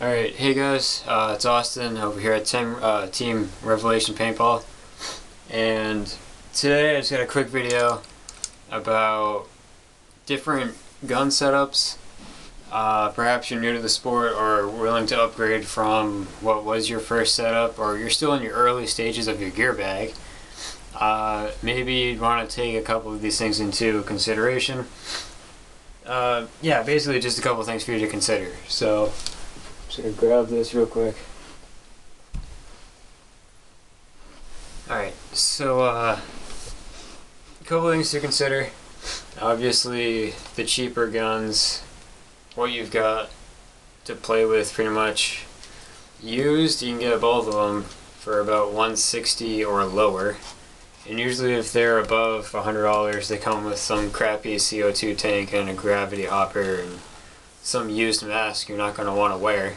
Alright, hey guys, it's Austin over here at Team Revelation Paintball, and today I just got a quick video about different gun setups. Perhaps you're new to the sport or willing to upgrade from what was your first setup, or you're still in your early stages of your gear bag. Maybe you'd want to take a couple of these things into consideration. Yeah, basically just a couple of things for you to consider. So just gonna grab this real quick. Alright, so a couple of things to consider. Obviously, the cheaper guns, what you've got to play with pretty much used, you can get both of them for about $160 or lower. And usually if they're above $100, they come with some crappy CO2 tank and a gravity hopper and some used mask you're not going to want to wear.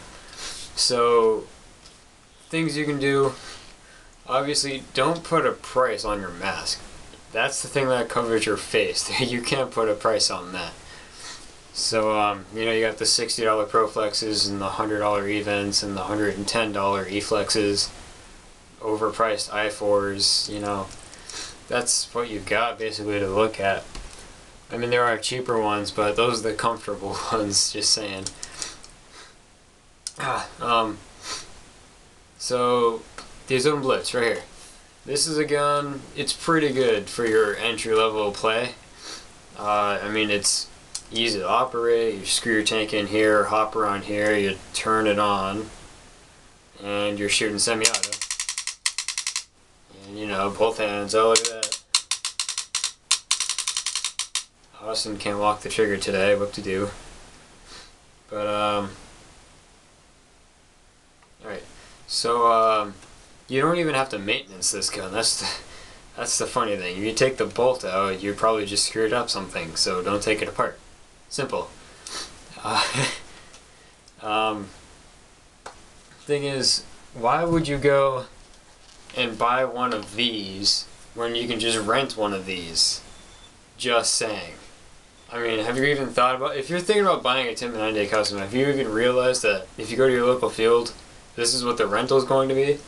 So, things you can do, obviously don't put a price on your mask. That's the thing that covers your face. You can't put a price on that. So, you know, you got the $60 Pro Flexes and the $100 E-Vents and the $110 E-Flexes, overpriced I4s, you know. That's what you've got basically to look at. I mean, there are cheaper ones, but those are the comfortable ones, just saying. So, the Zone Blitz, right here. This is a gun, it's pretty good for your entry-level play. I mean, it's easy to operate. You screw your tank in here, hopper on here, you turn it on, and you're shooting semi-auto. And, you know, both hands, oh, look at that. Austin can't walk the trigger today, what to do. But, alright. So, you don't even have to maintenance this gun. That's the funny thing. If you take the bolt out, you probably just screwed up something, so don't take it apart. Simple. Thing is, why would you go and buy one of these when you can just rent one of these? Just saying. I mean, have you even thought about, if you're thinking about buying a Tim and 9-day custom, have you even realized that if you go to your local field, this is what the rental is going to be?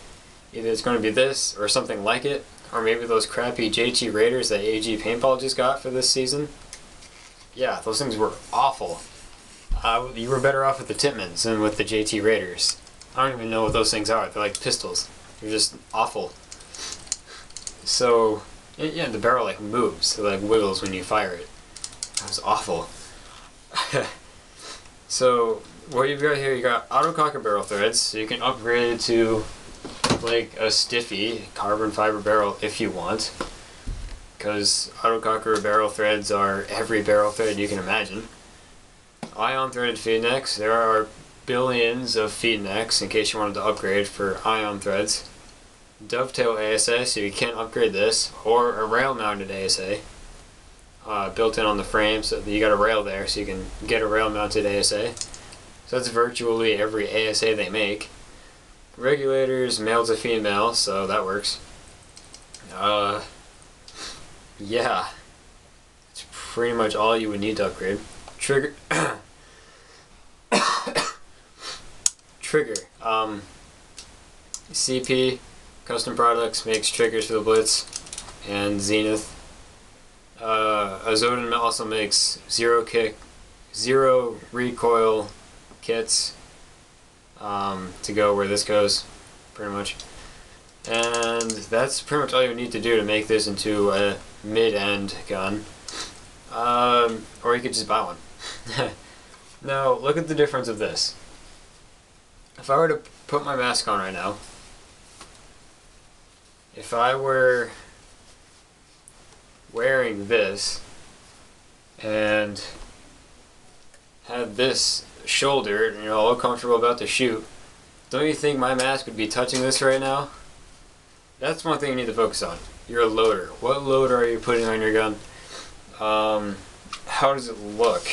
Either it's going to be this or something like it, or maybe those crappy JT Raiders that AG Paintball just got for this season. Yeah, those things were awful. You were better off with the Titmans than with the JT Raiders. I don't even know what those things are. They're like pistols. They're just awful. So, yeah, the barrel like moves. It like wiggles when you fire it. That was awful. So, what you've got here, you got auto-cocker barrel threads, so you can upgrade to like a stiffy carbon fiber barrel if you want, because auto-cocker barrel threads are every barrel thread you can imagine. Ion threaded feed necks, there are billions of feed necks in case you wanted to upgrade for ion threads. Dovetail ASA, so you can't upgrade this, or a rail mounted ASA. Built in on the frame, so you got a rail there, so you can get a rail mounted ASA. So that's virtually every ASA they make. Regulators, male to female, so that works. Yeah. It's pretty much all you would need to upgrade. Trigger. Trigger. CP, Custom Products, makes triggers for the Blitz and Zenith. Azotin also makes zero recoil kits to go where this goes, pretty much. And that's pretty much all you need to do to make this into a mid-end gun. Or you could just buy one. Now, look at the difference of this. If I were to put my mask on right now, if I were wearing this and had this shoulder, you know, all comfortable about to shoot, don't you think my mask would be touching this right now? That's one thing you need to focus on. You're a loader. What loader are you putting on your gun? How does it look?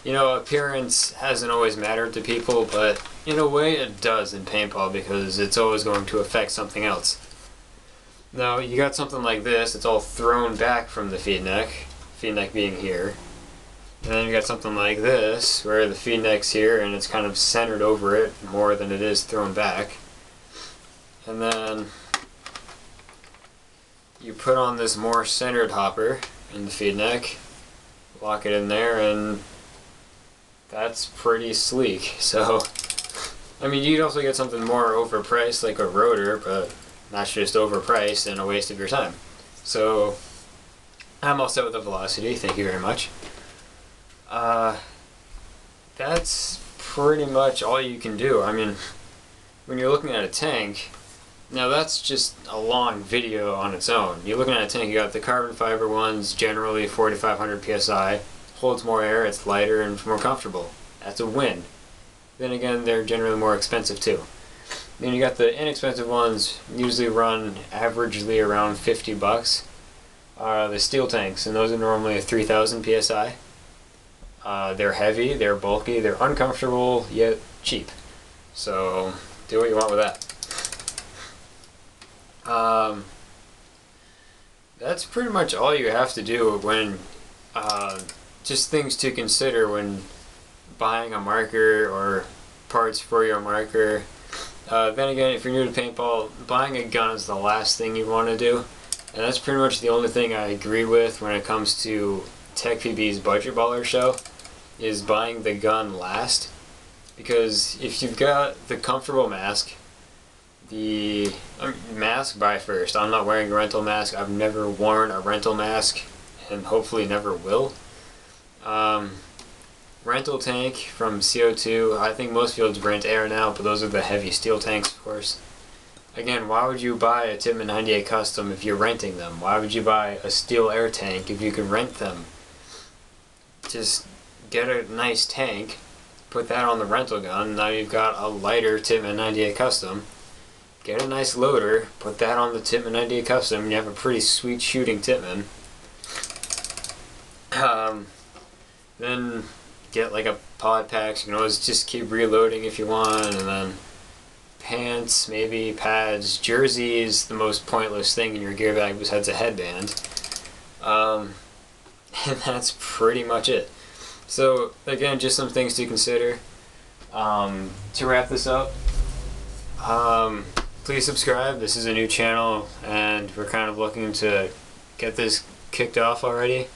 You know, appearance hasn't always mattered to people, but in a way it does in paintball because it's always going to affect something else. Now, you got something like this, it's all thrown back from the feed neck being here. And then you got something like this, where the feed neck's here and it's kind of centered over it more than it is thrown back. And then you put on this more centered hopper in the feed neck, lock it in there, and that's pretty sleek. So, I mean, you'd also get something more overpriced like a rotor, but that's just overpriced and a waste of your time. So, I'm all set with the velocity, thank you very much. That's pretty much all you can do. I mean, when you're looking at a tank, now that's just a long video on its own. You're looking at a tank, you got the carbon fiber ones, generally 4,500 psi, holds more air, it's lighter and more comfortable. That's a win. Then again, they're generally more expensive too. Then you got the inexpensive ones, usually run averagely around 50 bucks. The steel tanks, and those are normally 3,000 psi. They're heavy, they're bulky, they're uncomfortable, yet cheap. So, do what you want with that. That's pretty much all you have to do when, just things to consider when buying a marker or parts for your marker. Then again, if you're new to paintball, buying a gun is the last thing you want to do. And that's pretty much the only thing I agree with when it comes to TechPB's Budget Baller show, is buying the gun last. Because if you've got the comfortable mask, the mask, buy first. I'm not wearing a rental mask. I've never worn a rental mask and hopefully never will. Rental tank from CO2, I think most fields rent air now, but those are the heavy steel tanks, of course. Again, why would you buy a Tippmann 98 Custom if you're renting them? Why would you buy a steel air tank if you can rent them? Just get a nice tank, put that on the rental gun, now you've got a lighter Tippmann 98 Custom. Get a nice loader, put that on the Tippmann 98 Custom, and you have a pretty sweet shooting Tippmann. Then get like a pod pack, so you can always just keep reloading if you want, and then pants, maybe pads. Jersey is the most pointless thing in your gear bag besides a headband. And that's pretty much it. So again, just some things to consider. To wrap this up, please subscribe. This is a new channel and we're kind of looking to get this kicked off already.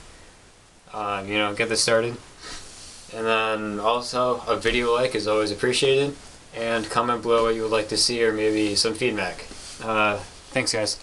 Get this started. And then also a video like is always appreciated, and comment below what you would like to see or maybe some feedback. Thanks guys.